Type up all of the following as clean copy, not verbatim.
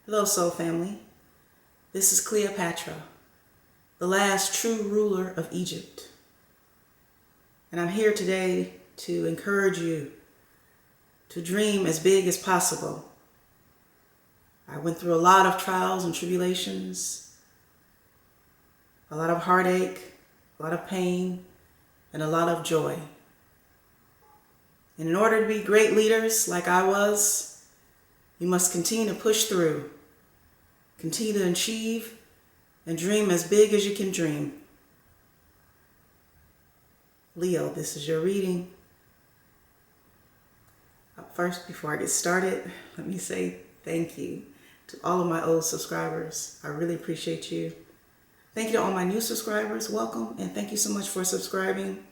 Hello, Soul Family. This is Cleopatra, the last true ruler of Egypt. And I'm here today to encourage you to dream as big as possible. I went through a lot of trials and tribulations, a lot of heartache, a lot of pain, and a lot of joy. And in order to be great leaders like I was, you must continue to push through, continue to achieve, and dream as big as you can dream. Leo, this is your reading. First, before I get started, let me say thank you to all of my old subscribers. I really appreciate you. Thank you to all my new subscribers. Welcome, and thank you so much for subscribing.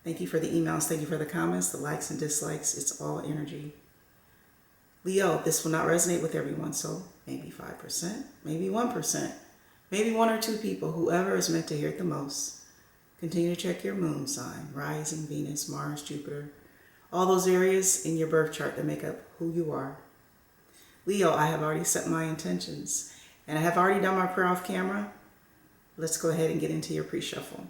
Thank you for the emails. Thank you for the comments, the likes and dislikes. It's all energy. Leo, this will not resonate with everyone, so maybe 5%, maybe 1%, maybe 1 or 2 people, whoever is meant to hear it the most. Continue to check your moon sign, rising, Venus, Mars, Jupiter, all those areas in your birth chart that make up who you are. Leo, I have already set my intentions, and I have already done my prayer off camera. Let's go ahead and get into your pre-shuffle.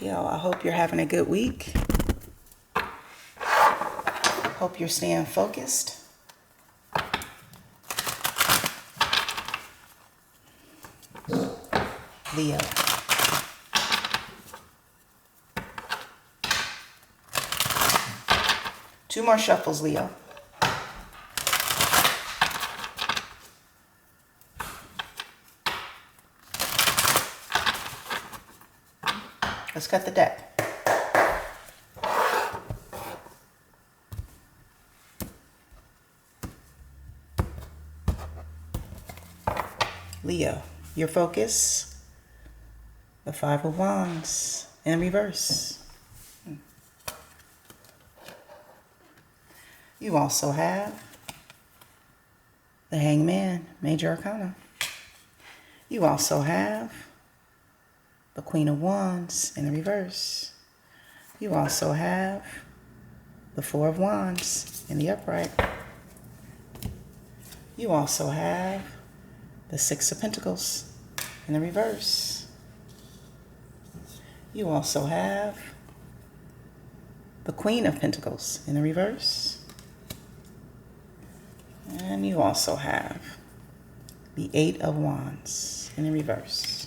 Yo, I hope you're having a good week. Hope you're staying focused. Leo. Two more shuffles, Leo. Let's cut the deck. Leo, your focus, the 5 of Wands in reverse. You also have the Hangman, Major Arcana. You also have the Queen of Wands in the reverse. You also have the 4 of Wands in the upright. You also have the 6 of Pentacles in the reverse. You also have the Queen of Pentacles in the reverse. And you also have the 8 of Wands in the reverse.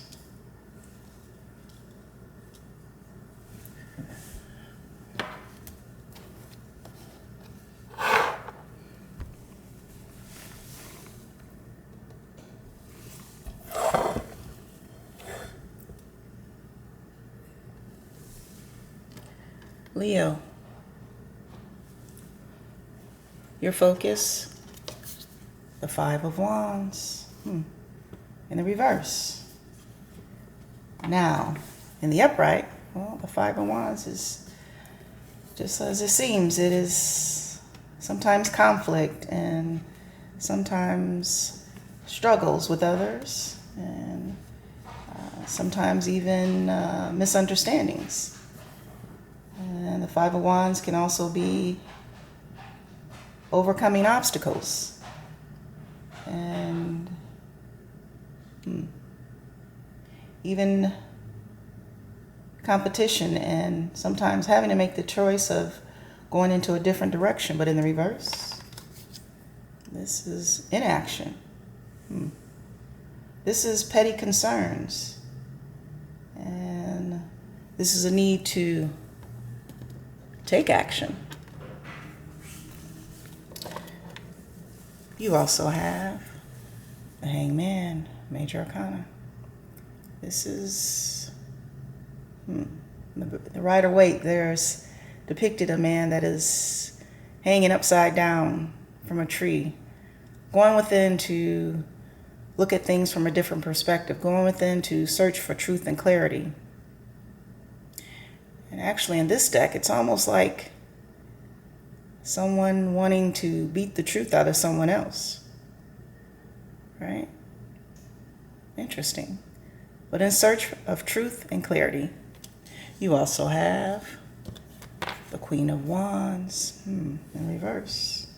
Leo, your focus, the 5 of Wands in the reverse. Now, in the upright, well, the 5 of Wands is just as it seems. It is sometimes conflict and sometimes struggles with others and sometimes even misunderstandings. And the 5 of Wands can also be overcoming obstacles and even competition, and sometimes having to make the choice of going into a different direction. But in the reverse, this is inaction. This is petty concerns, and this is a need to take action. You also have the Hangman, Major Arcana. This is the Rider-Waite. There's depicted a man that is hanging upside down from a tree, going within to look at things from a different perspective, going within to search for truth and clarity. And actually in this deck, it's almost like someone wanting to beat the truth out of someone else, right? Interesting. But in search of truth and clarity. You also have the Queen of Wands in reverse.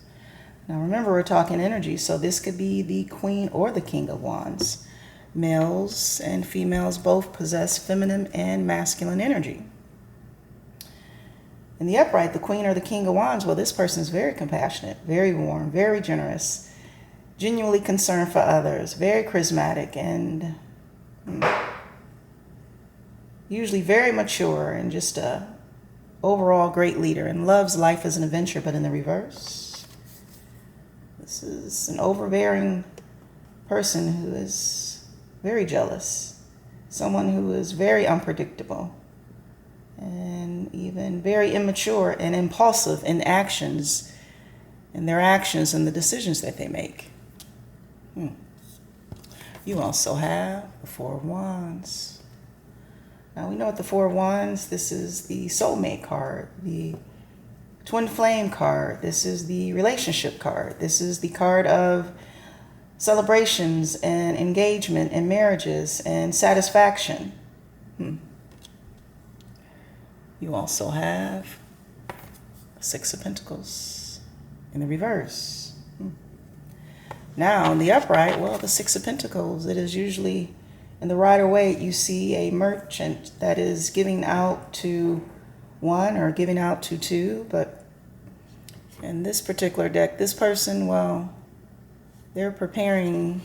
Now remember, we're talking energy, so this could be the Queen or the King of Wands. Males and females both possess feminine and masculine energy. In the upright, the Queen or the King of Wands, well, this person is very compassionate, very warm, very generous, genuinely concerned for others, very charismatic, and usually very mature and just a overall great leader, and loves life as an adventure. But in the reverse, this is an overbearing person who is very jealous, someone who is very unpredictable, and even very immature and impulsive in actions, in their actions and the decisions that they make. You also have the Four of Wands. Now we know what the Four of Wands, this is the soulmate card, the twin flame card, this is the relationship card, this is the card of celebrations and engagement and marriages and satisfaction. You also have Six of Pentacles in the reverse. Now in the upright, well, the Six of Pentacles, it is usually in the Rider-Waite, you see a merchant that is giving out to one or giving out to two. But in this particular deck, this person, well, they're preparing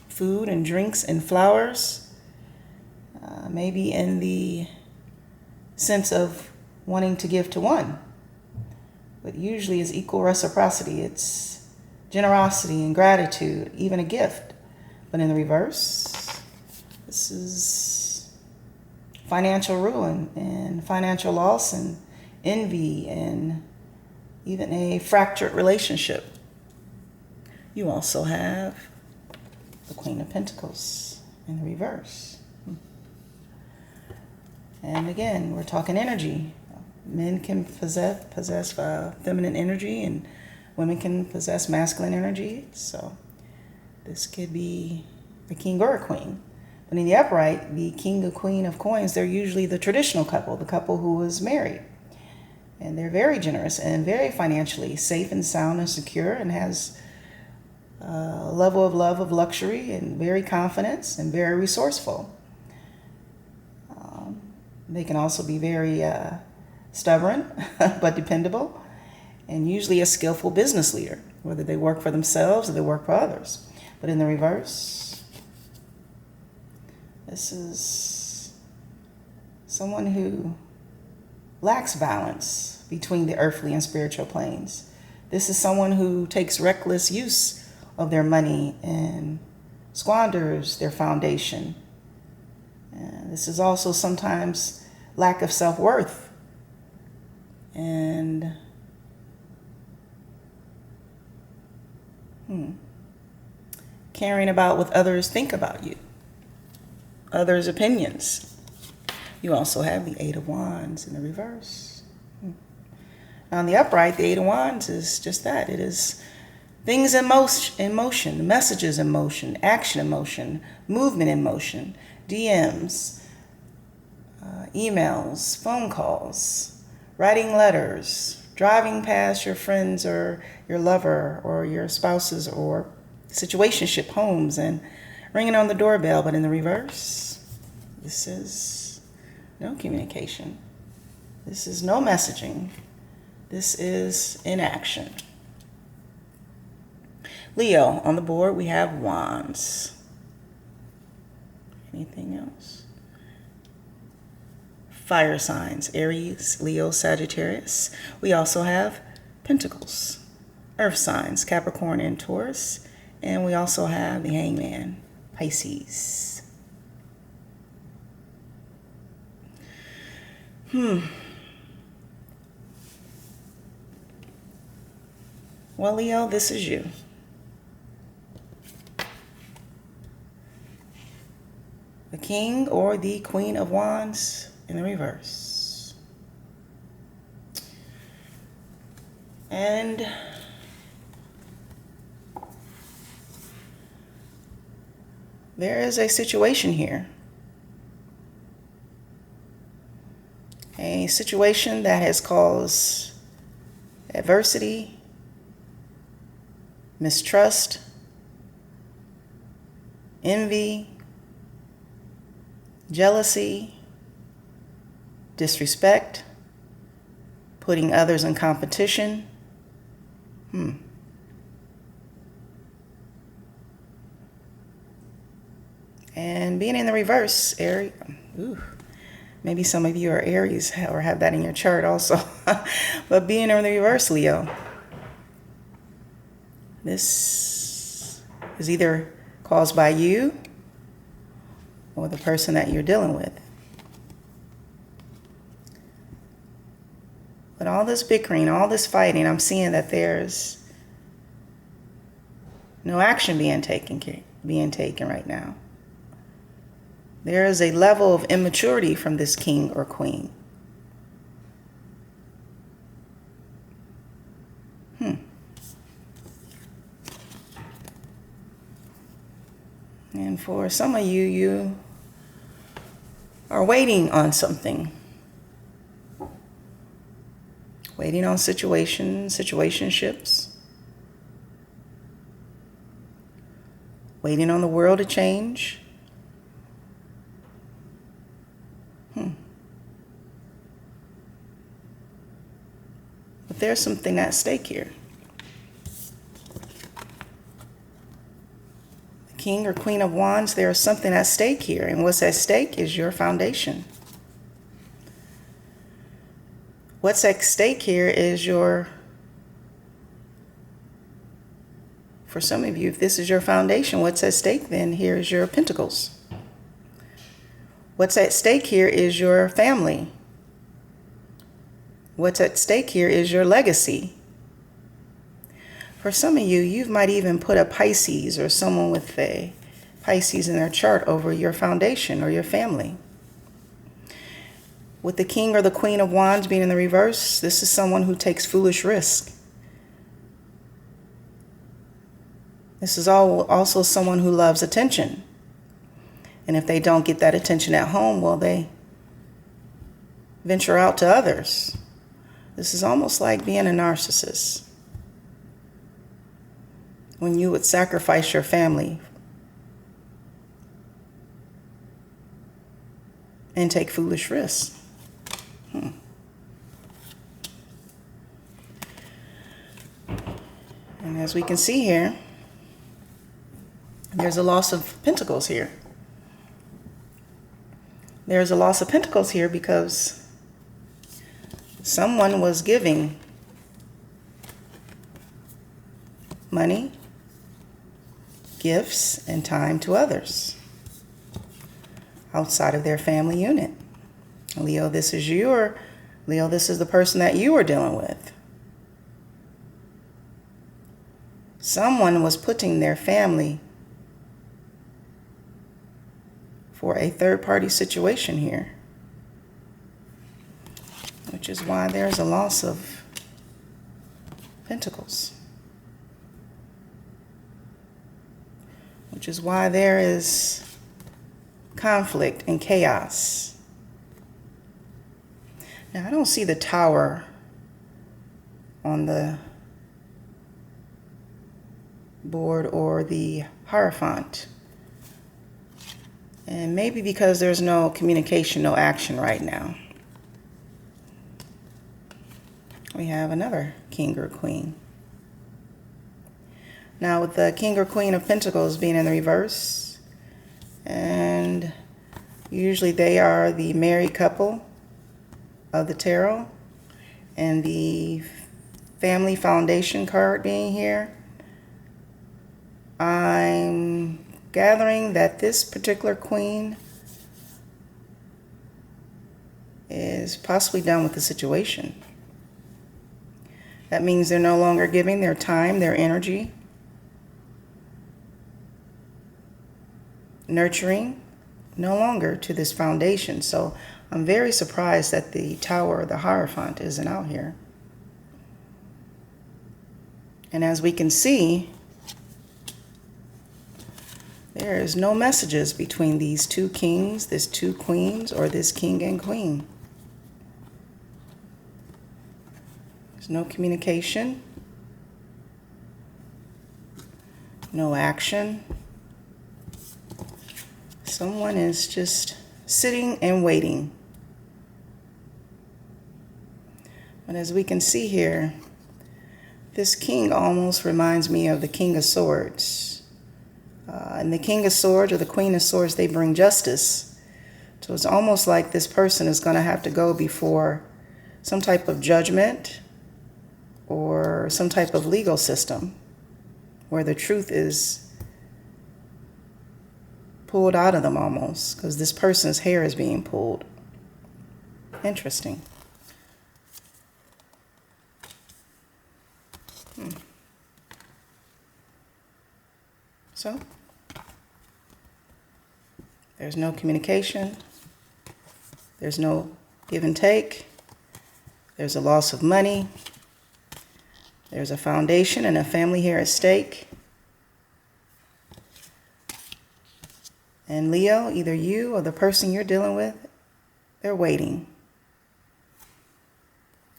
food and drinks and flowers, maybe in the sense of wanting to give to one. But usually it's equal reciprocity. It's generosity and gratitude, even a gift. But in the reverse, this is financial ruin and financial loss and envy and even a fractured relationship. You also have the Queen of Pentacles in the reverse. And again, we're talking energy. Men can possess feminine energy, and women can possess masculine energy. So this could be a king or a queen. But in the upright, the King or Queen of Coins, they're usually the traditional couple, the couple who is married. And they're very generous and very financially safe and sound and secure, and has a level of love of luxury and very confident and very resourceful. They can also be very stubborn but dependable, and usually a skillful business leader, whether they work for themselves or they work for others. But in the reverse, this is someone who lacks balance between the earthly and spiritual planes. This is someone who takes reckless use of their money and squanders their foundation. And this is also sometimes lack of self-worth and caring about what others think about you, others' opinions. You also have the Eight of Wands in the reverse. Now, in the upright, the Eight of Wands is just that. It is things in motion, messages in motion, action in motion, movement in motion, DMs, emails, phone calls, writing letters, driving past your friends or your lover or your spouses or situationship homes and ringing on the doorbell. But in the reverse, this is no communication. This is no messaging. This is inaction. Leo, on the board we have Wands. Anything else? Fire signs, Aries, Leo, Sagittarius. We also have Pentacles. Earth signs, Capricorn and Taurus. And we also have the Hangman, Pisces. Well, Leo, this is you. The King or the Queen of Wands in the reverse. And there is a situation here. A situation that has caused adversity, mistrust, envy, jealousy, disrespect, putting others in competition. And being in the reverse, Aries. Maybe some of you are Aries or have that in your chart also. But being in the reverse, Leo, this is either caused by you or the person that you're dealing with. But all this bickering, all this fighting, I'm seeing that there's no action being taken right now. There is a level of immaturity from this king or queen. And for some of you, you are waiting on something. Waiting on situationships. Waiting on the world to change. But there's something at stake here. The King or Queen of Wands, there is something at stake here. And what's at stake is your foundation. What's at stake here is for some of you, if this is your foundation, what's at stake then here is your Pentacles. What's at stake here is your family. What's at stake here is your legacy. For some of you, you might even put a Pisces or someone with a Pisces in their chart over your foundation or your family. With the King or the Queen of Wands being in the reverse, this is someone who takes foolish risk. This is also someone who loves attention. And if they don't get that attention at home, well, they venture out to others. This is almost like being a narcissist. When you would sacrifice your family and take foolish risks. And as we can see here, there's a loss of Pentacles here. There's a loss of Pentacles here because someone was giving money, gifts, and time to others outside of their family unit. Leo, this is you, or Leo, this is the person that you are dealing with. Someone was putting their family for a third-party situation here, which is why there's a loss of Pentacles, which is why there is conflict and chaos. Now, I don't see the Tower on the board or the Hierophant. And maybe because there's no communication, no action right now. We have another King or Queen. Now with the King or Queen of Pentacles being in the reverse, and usually they are the married couple of the tarot, and the family foundation card being here, I'm gathering that this particular queen is possibly done with the situation. That means they're no longer giving their time, their energy, nurturing, no longer to this foundation. So I'm very surprised that the Tower, the Hierophant, isn't out here. And as we can see, there is no messages between these two kings, this two queens, or this king and queen. There's no communication, no action. Someone is just sitting and waiting. But as we can see here, this king almost reminds me of the King of Swords. And the King of Swords or the Queen of Swords, they bring justice. So it's almost like this person is going to have to go before some type of judgment or some type of legal system where the truth is pulled out of them almost, because this person's hair is being pulled. Interesting. So, there's no communication. There's no give and take. There's a loss of money. There's a foundation and a family here at stake. And Leo, either you or the person you're dealing with, they're waiting.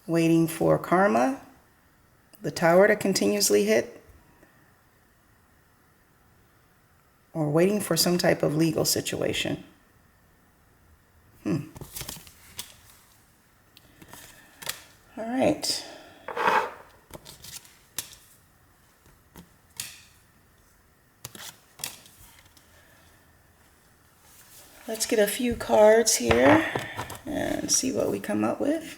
Waiting for karma, the tower to continuously hit, or waiting for some type of legal situation. All right. Let's get a few cards here and see what we come up with.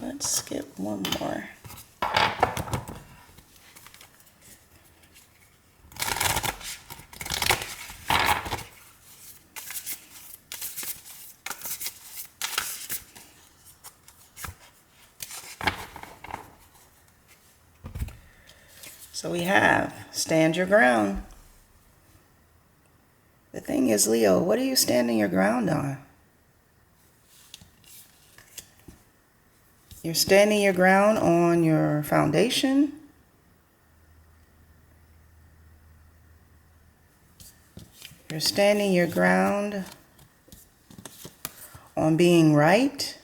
Let's skip one more. So we have stand your ground. The thing is, Leo, what are you standing your ground on? You're standing your ground on your foundation. You're standing your ground on being right.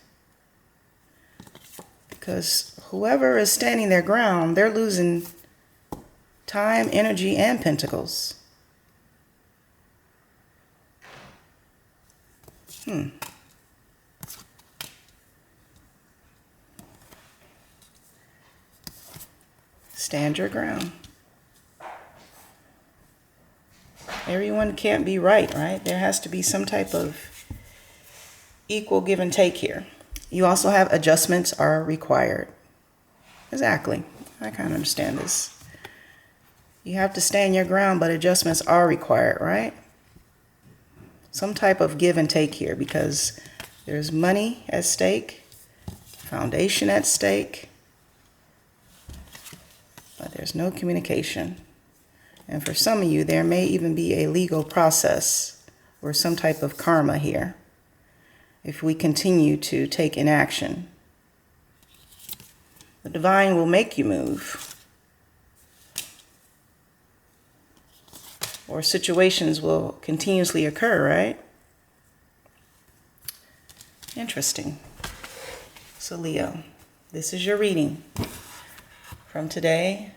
Because whoever is standing their ground, they're losing time, energy, and pentacles. Stand your ground. Everyone can't be right, right? There has to be some type of equal give and take here. You also have adjustments are required. Exactly. I kind of understand this. You have to stand your ground, but adjustments are required, right? Some type of give and take here, because there's money at stake, foundation at stake, but there's no communication. And for some of you, there may even be a legal process or some type of karma here if we continue to take inaction. The divine will make you move. Or situations will continuously occur, right? Interesting. So Leo, this is your reading from today,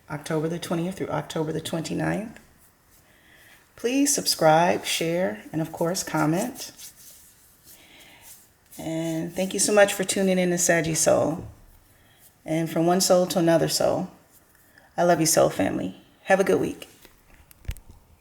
October the 20th through October the 29th. Please subscribe, share, and of course, comment. And thank you so much for tuning in to Saggy Soul. And from one soul to another soul, I love you, soul family. Have a good week.